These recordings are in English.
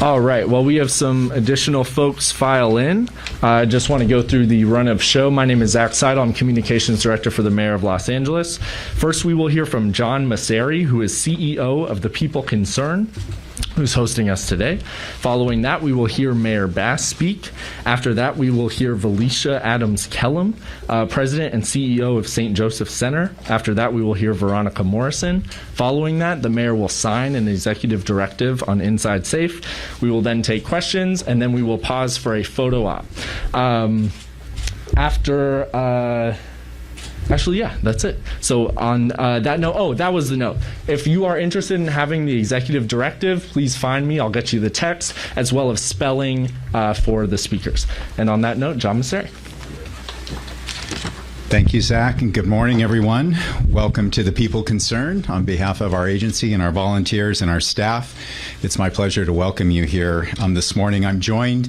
All right. Well, we have some additional folks file in. I just want to go through the run of show. My name is Zach Seidel. I'm Communications Director for the Mayor of Los Angeles. First, we will hear from John Masseri, who is CEO of the People Concern, who's hosting us today. Following that, we will hear Mayor Bass speak. After that, we will hear Felicia Adams-Kellum, President and CEO of St. Joseph Center. After that, we will hear Veronica Morrison. Following that, the mayor will sign an executive directive on Inside Safe. We will then take questions, and then we will pause for a photo op. Actually, yeah, that's it. So on that note, that was the note. If you are interested in having the executive directive, please find me. I'll get you the text as well as spelling for the speakers. And on that note, John Masseri. Thank you, Zach, and good morning, everyone. Welcome to the People Concerned. On behalf of our agency and our volunteers and our staff, it's my pleasure to welcome you here this morning. I'm joined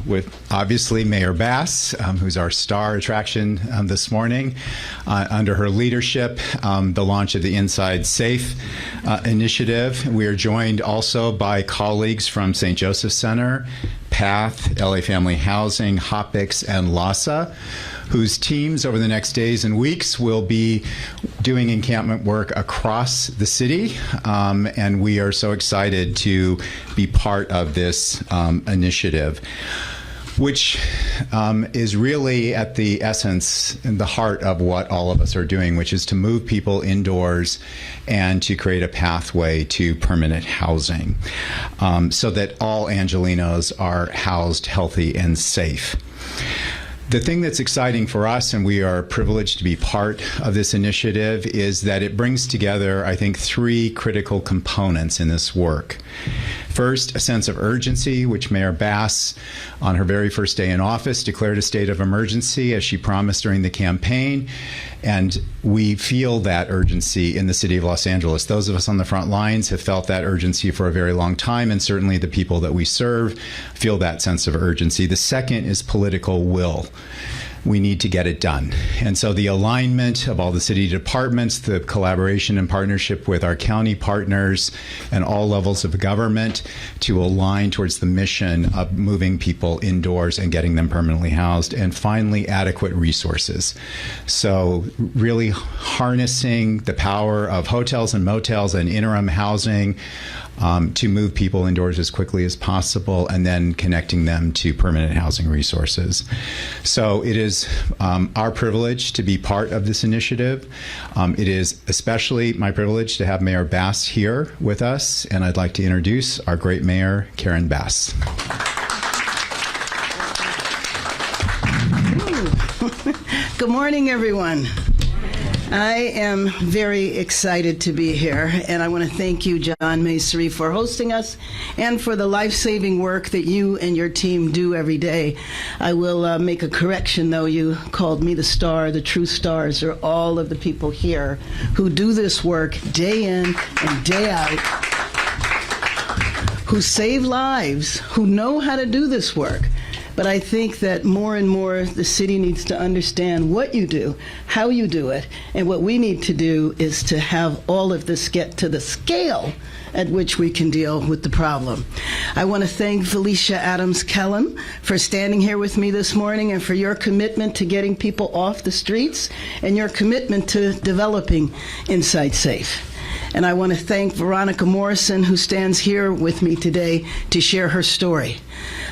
with, obviously, Mayor Bass, who's our star attraction this morning. Under her leadership, the launch of the Inside Safe initiative. We are joined also by colleagues from St. Joseph Center, PATH, LA Family Housing, HOPIX, and LASA, whose teams over the next days and weeks will be doing encampment work across the city. And we are so excited to be part of this initiative, which is really at the essence and the heart of what all of us are doing, which is to move people indoors and to create a pathway to permanent housing so that all Angelenos are housed, healthy, and safe. The thing that's exciting for us, and we are privileged to be part of this initiative, is that it brings together, I think, three critical components in this work. First, a sense of urgency, which Mayor Bass, on her very first day in office, declared a state of emergency, as she promised during the campaign. And we feel that urgency in the city of Los Angeles. Those of us on the front lines have felt that urgency for a very long time, and certainly the people that we serve feel that sense of urgency. The second is political will. We need to get it done. And so the alignment of all the city departments, the collaboration and partnership with our county partners and all levels of government to align towards the mission of moving people indoors and getting them permanently housed. And finally, adequate resources. So really harnessing the power of hotels and motels and interim housing to move people indoors as quickly as possible, and then connecting them to permanent housing resources. So it is our privilege to be part of this initiative. It is especially my privilege to have Mayor Bass here with us, and I'd like to introduce our great mayor, Karen Bass. Good morning, everyone. I am very excited to be here, and I want to thank you, John Masseri, for hosting us and for the life-saving work that you and your team do every day. I will make a correction, though. You called me the star. The true stars are all of the people here who do this work day in and day out, who save lives, who know how to do this work. But I think that more and more the city needs to understand what you do, how you do it, and what we need to do is to have all of this get to the scale at which we can deal with the problem. I want to thank Felicia Adams-Kellum for standing here with me this morning and for your commitment to getting people off the streets and your commitment to developing Inside Safe. And I want to thank Veronica Morrison, who stands here with me today to share her story.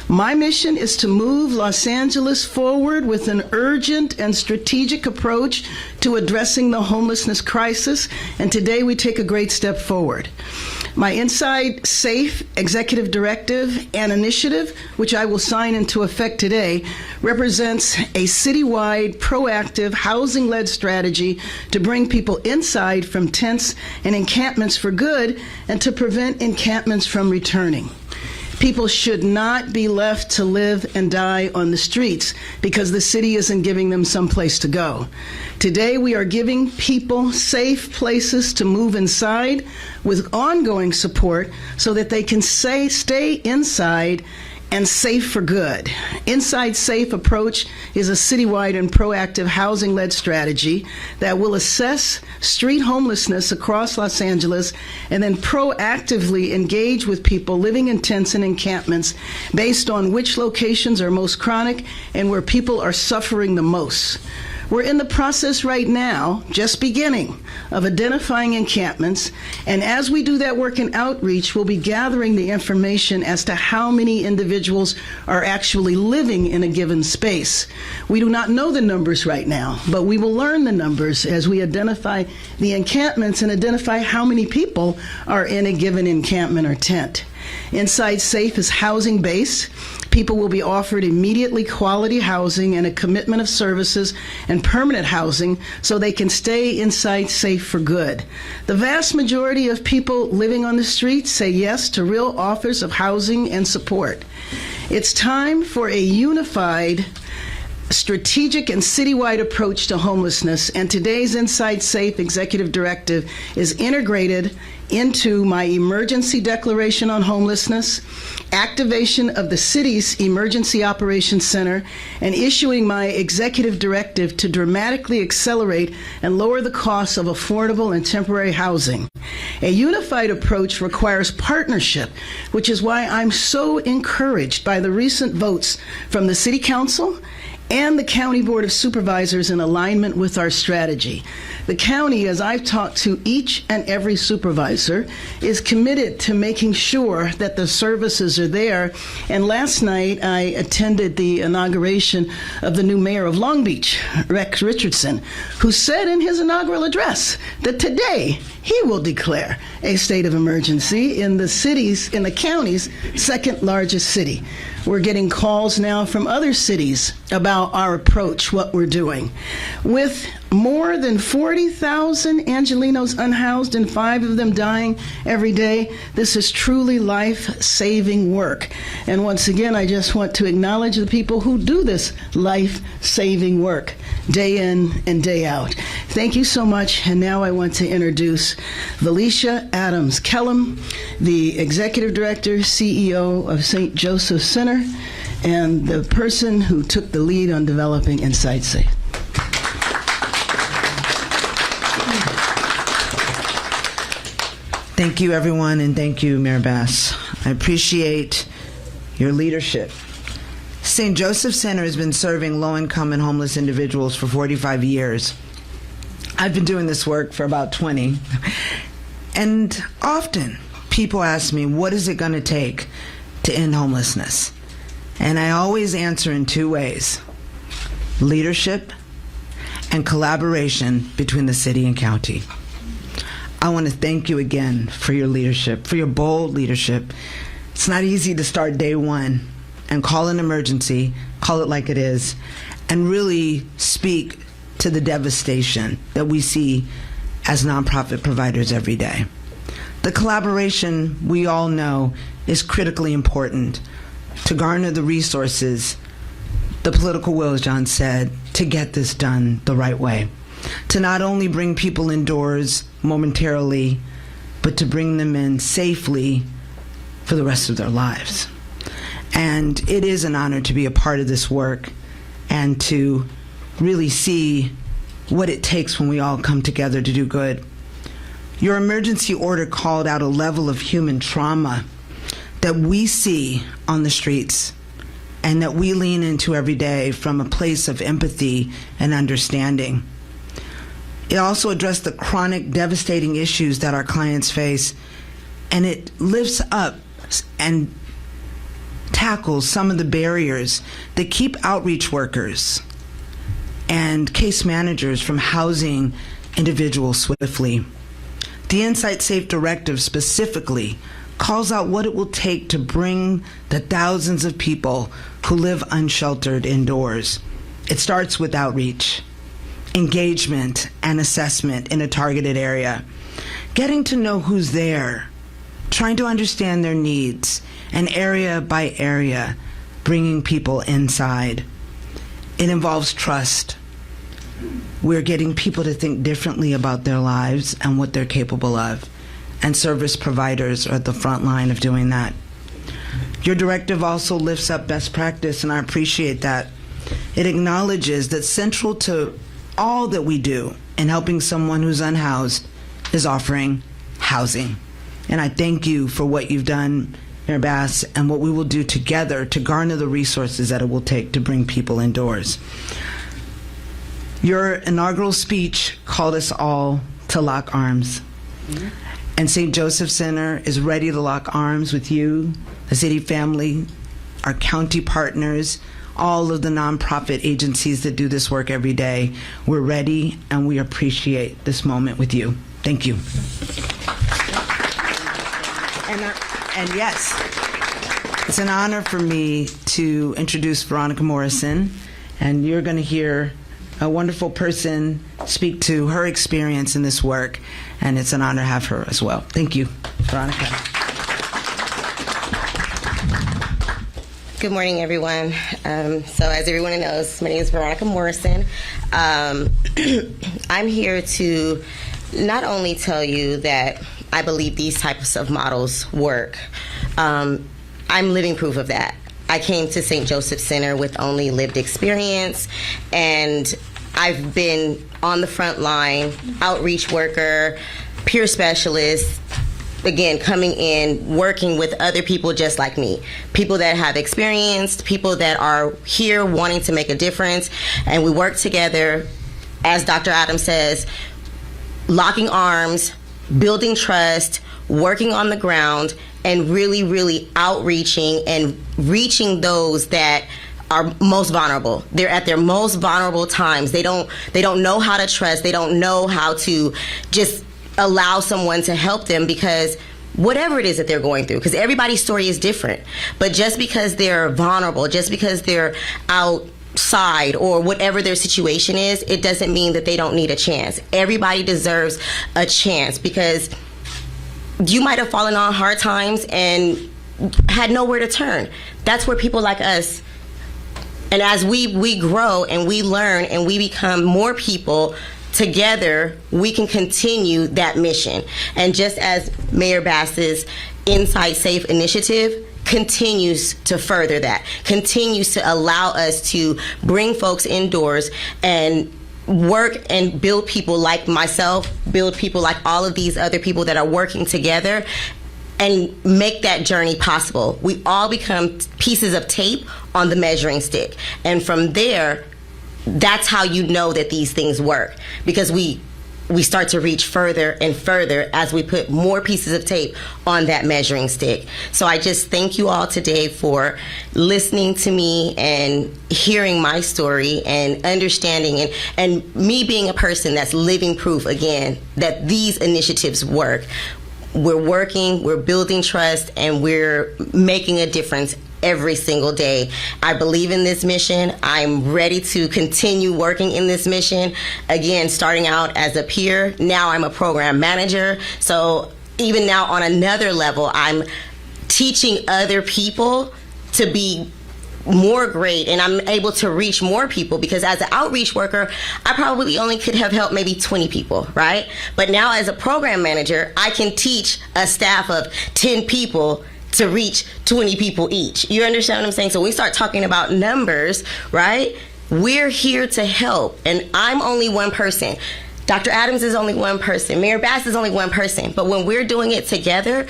My mission is to move Los Angeles forward with an urgent and strategic approach to addressing the homelessness crisis, and today we take a great step forward. My Inside Safe executive directive and initiative, which I will sign into effect today, represents a citywide, proactive, housing-led strategy to bring people inside from tents and encampments for good and to prevent encampments from returning. People should not be left to live and die on the streets because the city isn't giving them some place to go. Today, we are giving people safe places to move inside with ongoing support so that they can stay inside and safe for good. Inside Safe approach is a citywide and proactive housing-led strategy that will assess street homelessness across Los Angeles and then proactively engage with people living in tents and encampments based on which locations are most chronic and where people are suffering the most. We're in the process right now, just beginning, of identifying encampments, and as we do that work in outreach, we'll be gathering the information as to how many individuals are actually living in a given space. We do not know the numbers right now, but we will learn the numbers as we identify the encampments and identify how many people are in a given encampment or tent. Inside Safe is housing-based. People will be offered immediately quality housing and a commitment of services and permanent housing so they can stay inside Safe for good. The vast majority of people living on the streets say yes to real offers of housing and support. It's time for a unified, strategic and citywide approach to homelessness, and today's Inside Safe executive directive is integrated into my emergency declaration on homelessness, activation of the city's emergency operations center, and issuing my executive directive to dramatically accelerate and lower the costs of affordable and temporary housing. A unified approach requires partnership, which is why I'm so encouraged by the recent votes from the City Council and the County Board of Supervisors in alignment with our strategy. The county, as I've talked to each and every supervisor, is committed to making sure that the services are there. And last night, I attended the inauguration of the new mayor of Long Beach, Rex Richardson, who said in his inaugural address that today he will declare a state of emergency in the county's second largest city. We're getting calls now from other cities about our approach, what we're doing. With more than 40,000 Angelenos unhoused and 5 of them dying every day, this is truly life-saving work. And once again, I just want to acknowledge the people who do this life-saving work day in and day out. Thank you so much. And now I want to introduce Valicia Adams Kellum, the Executive Director, CEO of St. Joseph Center, and the person who took the lead on developing Inside Safe. Thank you, everyone, and thank you, Mayor Bass. I appreciate your leadership. St. Joseph Center has been serving low-income and homeless individuals for 45 years. I've been doing this work for about 20. And often, people ask me, what is it going to take to end homelessness? And I always answer in 2 ways: leadership and collaboration between the city and county. I want to thank you again for your leadership, for your bold leadership. It's not easy to start day one and call an emergency, call it like it is, and really speak to the devastation that we see as nonprofit providers every day. The collaboration, we all know, is critically important to garner the resources, the political will, as John said, to get this done the right way. To not only bring people indoors momentarily, but to bring them in safely for the rest of their lives. And it is an honor to be a part of this work and to really see what it takes when we all come together to do good. Your emergency order called out a level of human trauma that we see on the streets and that we lean into every day from a place of empathy and understanding. It also addressed the chronic, devastating issues that our clients face, and it lifts up and tackles some of the barriers that keep outreach workers and case managers from housing individuals swiftly. The Inside Safe directive specifically calls out what it will take to bring the thousands of people who live unsheltered indoors. It starts with outreach, engagement, and assessment in a targeted area, getting to know who's there, trying to understand their needs, and area by area, bringing people inside. It involves trust. We're getting people to think differently about their lives and what they're capable of, and service providers are at the front line of doing that. Your directive also lifts up best practice, and I appreciate that. It acknowledges that central to all that we do in helping someone who's unhoused is offering housing. And I thank you for what you've done, Mayor Bass, and what we will do together to garner the resources that it will take to bring people indoors. Your inaugural speech called us all to lock arms. And St. Joseph Center is ready to lock arms with you, the city family, our county partners, all of the nonprofit agencies that do this work every day. We're ready, and we appreciate this moment with you. Thank you. And yes, it's an honor for me to introduce Veronica Morrison, and you're going to hear a wonderful person speak to her experience in this work, and it's an honor to have her as well. Thank you, Veronica. Good morning, everyone. So as everyone knows, my name is Veronica Morrison. I'm here to not only tell you that I believe these types of models work. I'm living proof of that. I came to St. Joseph Center with only lived experience, and I've been on the front line, outreach worker, peer specialist, again, coming in, working with other people just like me, people that have experience, people that are here wanting to make a difference, and we work together, as Dr. Adams says, locking arms, building trust, working on the ground, and really, really outreaching and reaching those that are most vulnerable. They're at their most vulnerable times. They don't know how to trust. They don't know how to just allow someone to help them, because whatever it is that they're going through, because everybody's story is different. But just because they're vulnerable, just because they're outside or whatever their situation is, it doesn't mean that they don't need a chance. Everybody deserves a chance, because you might have fallen on hard times and had nowhere to turn. That's where people like us, and as we grow and we learn and we become more people together, we can continue that mission. And just as Mayor Bass's Inside Safe initiative continues to further that, continues to allow us to bring folks indoors and work and build people like myself, build people like all of these other people that are working together, and make that journey possible. We all become pieces of tape on the measuring stick. And from there, that's how you know that these things work, because we start to reach further and further as we put more pieces of tape on that measuring stick. So I just thank you all today for listening to me and hearing my story and understanding, and me being a person that's living proof, again, that these initiatives work. We're working, we're building trust, and we're making a difference every single day. I believe in this mission. I'm ready to continue working in this mission. Again, starting out as a peer, now I'm a program manager. So even now on another level, I'm teaching other people to be more great, and I'm able to reach more people, because as an outreach worker, I probably only could have helped maybe 20 people, right? But now as a program manager, I can teach a staff of 10 people to reach 20 people each. You understand what I'm saying? So we start talking about numbers, right? We're here to help, and I'm only one person. Dr. Adams is only one person. Mayor Bass is only one person. But when we're doing it together,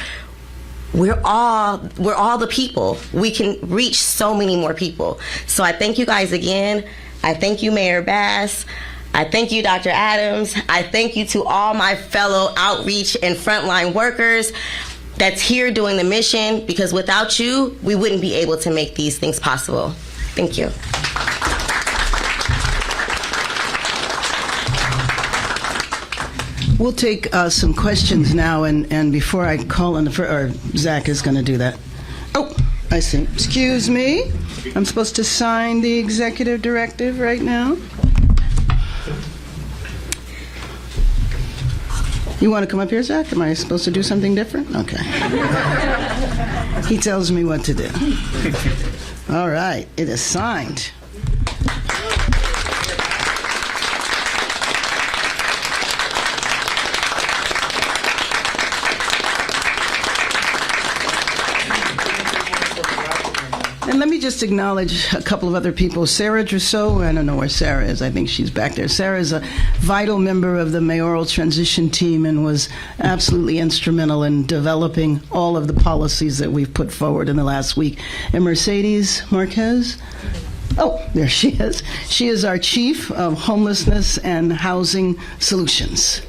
we're all the people. We can reach so many more people. So I thank you guys again. I thank you, Mayor Bass. I thank you, Dr. Adams. I thank you to all my fellow outreach and frontline workers that's here doing the mission, because without you, we wouldn't be able to make these things possible. Thank you. We'll take some questions now, and before I call on the first, or Zach is going to do that. Oh, I see. Excuse me. I'm supposed to sign the executive directive right now. You want to come up here, Zach? Am I supposed to do something different? Okay. He tells me what to do. All right. It is signed. And let me just acknowledge a couple of other people. Sarah Drisseau, I don't know where Sarah is. I think she's back there. Sarah is a vital member of the mayoral transition team and was absolutely instrumental in developing all of the policies that we've put forward in the last week. And Mercedes Marquez? Oh, there she is. She is our Chief of Homelessness and Housing Solutions.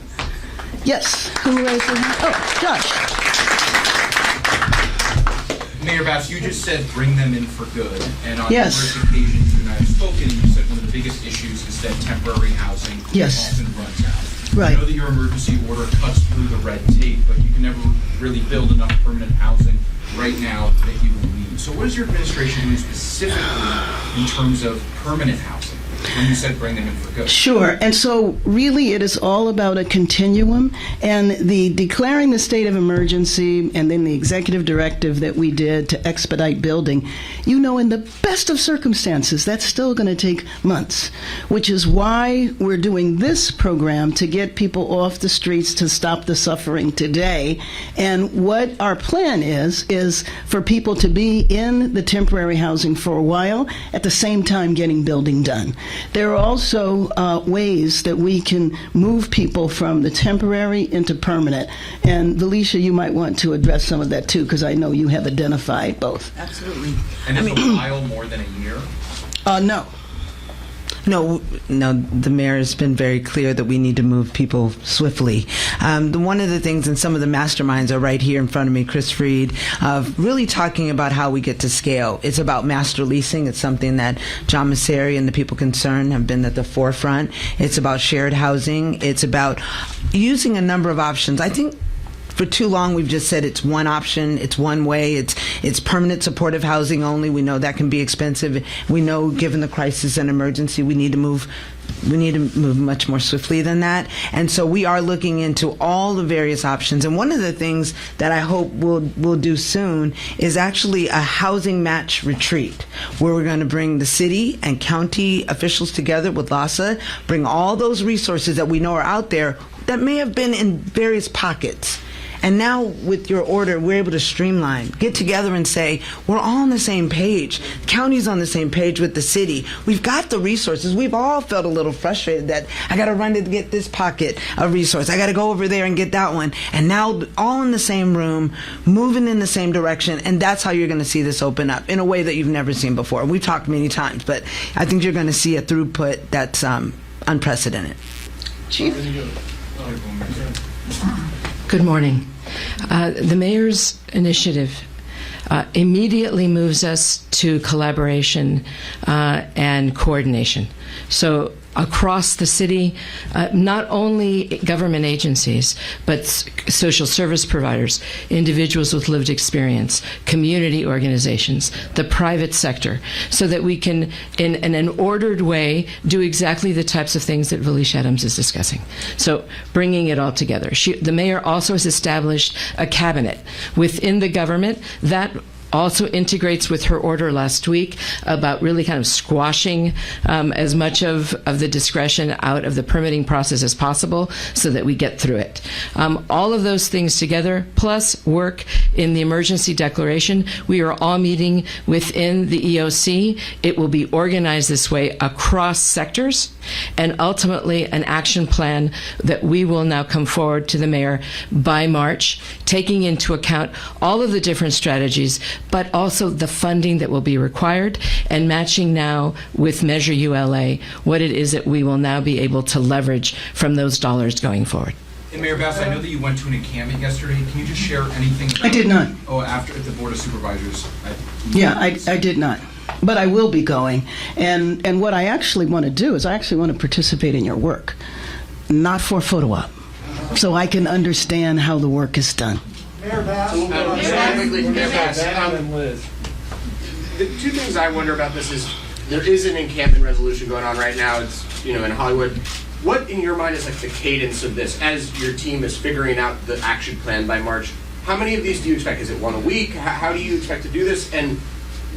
Yes, who raised their hand? Oh, Josh. Mayor Bass, you just said bring them in for good, and on Yes. numerous occasions you and I have spoken, you said one of the biggest issues is that temporary housing Yes. often runs out. Right. I know that your emergency order cuts through the red tape, but you can never really build enough permanent housing right now that you will need. So what is your administration doing specifically in terms of permanent housing when you said bring them in for good? Sure. And so really it is all about a continuum, and the declaring the state of emergency and then the executive directive that we did to expedite building, you know, in the best of circumstances, that's still going to take months, which is why we're doing this program to get people off the streets to stop the suffering today. And what our plan is for people to be in the temporary housing for a while, at the same time getting building done. There are also ways that we can move people from the temporary into permanent. And Valisha, you might want to address some of that too, because I know you have identified both. Absolutely. And is a while more than a year? No. No, the mayor has been very clear that we need to move people swiftly. One of the things, and some of the masterminds are right here in front of me, Chris Freed, of really talking about how we get to scale. It's about master leasing. It's something that John Masseri and the people concerned have been at the forefront. It's about shared housing. It's about using a number of options. I think for too long, we've just said it's one option, it's one way, it's permanent supportive housing only. We know that can be expensive. We know, given the crisis and emergency, we need to move much more swiftly than that. And so we are looking into all the various options. And one of the things that I hope we'll do soon is actually a housing match retreat, where we're going to bring the city and county officials together with LAHSA, bring all those resources that we know are out there that may have been in various pockets. And now with your order, we're able to streamline, get together and say, we're all on the same page. The county's on the same page with the city. We've got the resources. We've all felt a little frustrated that I got to run to get this pocket of resource. I got to go over there and get that one. And now all in the same room, moving in the same direction. And that's how you're going to see this open up in a way that you've never seen before. We've talked many times, but I think you're going to see a throughput that's unprecedented. Chief? Good morning. The mayor's initiative immediately moves us to collaboration and coordination. So across the city, not only government agencies, but social service providers, individuals with lived experience, community organizations, the private sector, so that we can, in an ordered way, do exactly the types of things that Valisha Adams is discussing. So bringing it all together. The mayor also has established a cabinet within the government that also integrates with her order last week about really kind of squashing as much of the discretion out of the permitting process as possible so that we get through it. All of those things together, plus work in the emergency declaration, we are all meeting within the EOC. It will be organized this way across sectors, and ultimately an action plan that we will now come forward to the mayor by March, taking into account all of the different strategies, but also the funding that will be required, and matching now with Measure ULA what it is that we will now be able to leverage from those dollars going forward. And Mayor Bass, I know that you went to an encampment yesterday. Can you just share anything about I did not. Oh, after at the Board of Supervisors. I did not. But I will be going. And what I actually want to do is I actually want to participate in your work, not for a photo op, so I can understand how the work is done. Mayor Bass. Mayor Bass. The two things I wonder about this is there is an encampment resolution going on right now. It's in Hollywood. What in your mind is like the cadence of this as your team is figuring out the action plan by March? How many of these do you expect? Is it one a week? How do you expect to do this? And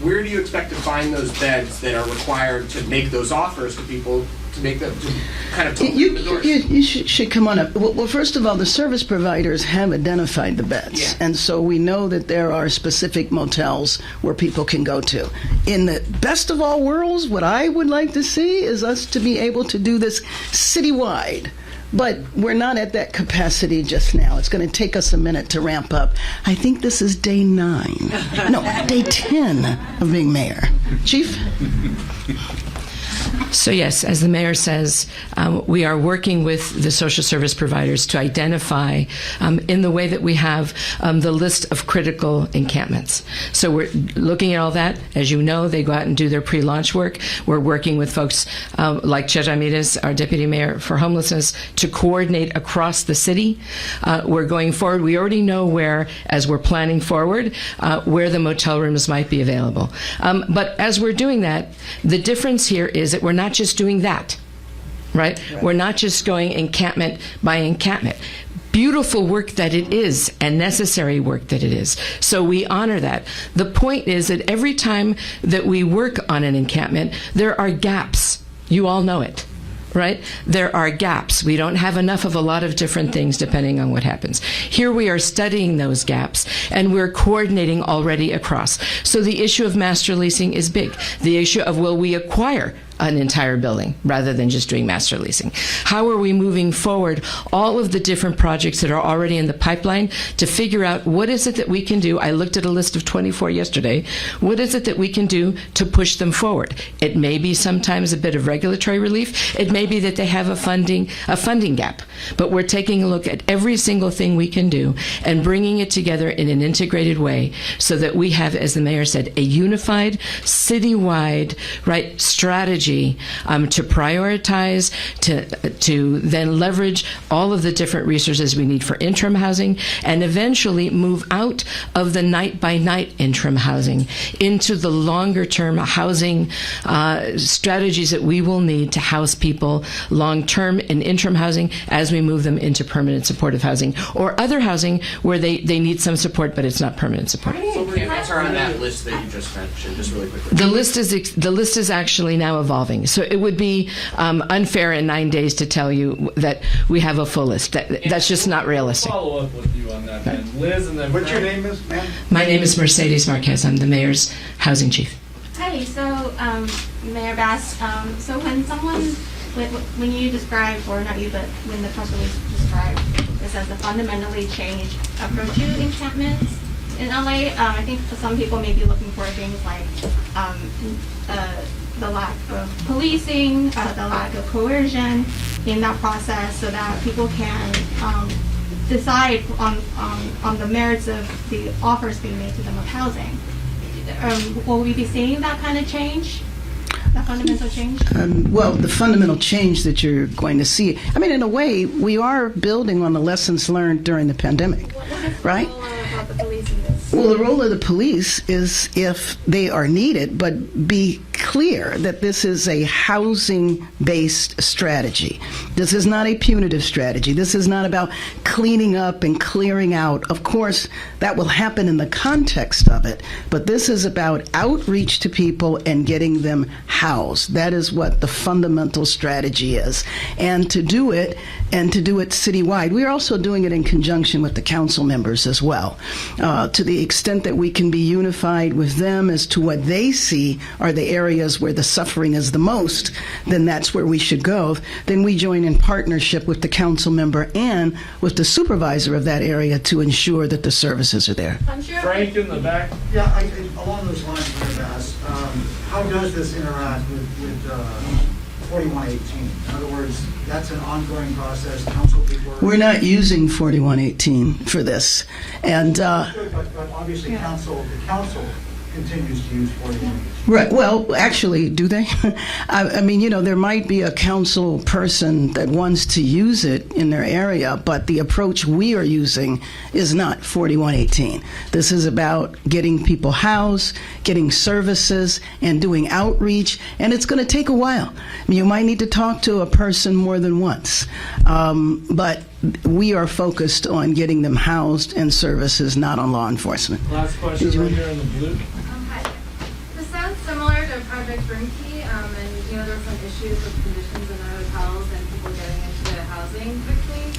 where do you expect to find those beds that are required to make those offers to people to make them to kind of open the doors? You should come on up. Well, first of all, the service providers have identified the beds, Yeah. and so we know that there are specific motels where people can go to. In the best of all worlds, what I would like to see is us to be able to do this citywide. But we're not at that capacity just now. It's going to take us a minute to ramp up. I think this is day 9. No, day 10 of being mayor. Chief? So yes, as the mayor says, we are working with the social service providers to identify, in the way that we have the list of critical encampments. So we're looking at all that. As you know, they go out and do their pre-launch work. We're working with folks like Chet Ramirez, our deputy mayor for homelessness, to coordinate across the city. We're going forward. We already know where, as we're planning forward, where the motel rooms might be available. But as we're doing that, the difference here is that we're not just doing that, right? We're not just going encampment by encampment. Beautiful work that it is, and necessary work that it is. So we honor that. The point is that every time that we work on an encampment, there are gaps. You all know it, right? There are gaps. We don't have enough of a lot of different things depending on what happens. Here we are studying those gaps, and we're coordinating already across. So the issue of master leasing is big. The issue of will we acquire an entire building rather than just doing master leasing. How are we moving forward all of the different projects that are already in the pipeline to figure out what is it that we can do? I looked at a list of 24 yesterday. What is it that we can do to push them forward? It may be sometimes a bit of regulatory relief. It may be that they have a funding gap. But we're taking a look at every single thing we can do and bringing it together in an integrated way so that we have, as the mayor said, a unified, citywide, right, strategy to prioritize, to then leverage all of the different resources we need for interim housing, and eventually move out of the night-by-night interim housing into the longer-term housing strategies that we will need to house people long-term in interim housing as we move them into permanent supportive housing or other housing where they need some support, but it's not permanent support. How many encampments are on that list that you just mentioned, just really quickly? The list is actually now evolving. So it would be unfair in 9 days to tell you that we have a full list. That's just not realistic. Follow up with you on that, then. Liz, and then What's your name, is, ma'am? My name is Mercedes Marquez. I'm the mayor's housing chief. Hi, so Mayor Bass, so when you describe, or not you, but when the press release described this as a fundamentally changed approach to encampments in LA, I think some people may be looking for things like the lack of policing, the lack of coercion in that process so that people can decide on the merits of the offers being made to them of housing. Will we be seeing that kind of change? That fundamental change? Well, the fundamental change that you're going to see, I mean, in a way, we are building on the lessons learned during the pandemic, right? About the policing this? Well, the role of the police is if they are needed, but be clear that this is a housing-based strategy. This is not a punitive strategy. This is not about cleaning up and clearing out. Of course, that will happen in the context of it, but this is about outreach to people and getting them housed. That is what the fundamental strategy is. And to do it citywide, we are also doing it in conjunction with the council members as well. To the extent that we can be unified with them as to what they see are the areas where the suffering is the most, then that's where we should go. Then we join in partnership with the council member and with the supervisor of that area to ensure that the services are there. I'm sure. Frank in the back. Yeah, along those lines, Mayor Bass, how does this interact with 4118? In other words, that's an ongoing process. Council people We're not using 4118 for this. And but obviously the council continues to use 4118. right, well, actually, do they? I mean, you know, there might be a council person that wants to use it in their area, but the approach we are using is not 4118. This is about getting people housed, getting services, and doing outreach, and it's going to take a while. I mean, you might need to talk to a person more than once, but we are focused on getting them housed and services, not on law enforcement. Last question right here in the blue. Hi. So sounds similar to Project Roomkey, and there were some issues with conditions in the hotels and people getting into housing quickly.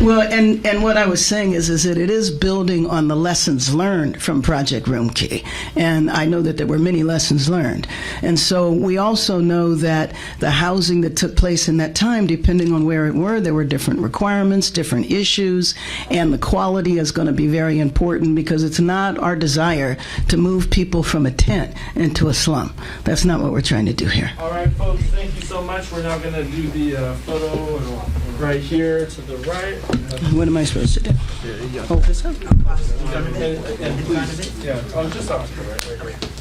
Well, and what I was saying is that it is building on the lessons learned from Project Roomkey, and I know that there were many lessons learned, and so we also know that the housing that took place in that time, depending on where it were, there were different requirements, different issues, and the quality is going to be very important because it's not our desire to move people from a tent into a slum. That's not what we're trying to do here. All right, folks, thank you so much. We're now going to do the photo right here to the right. What am I supposed to do? Hold this up? And please, yeah, just Oscar, right.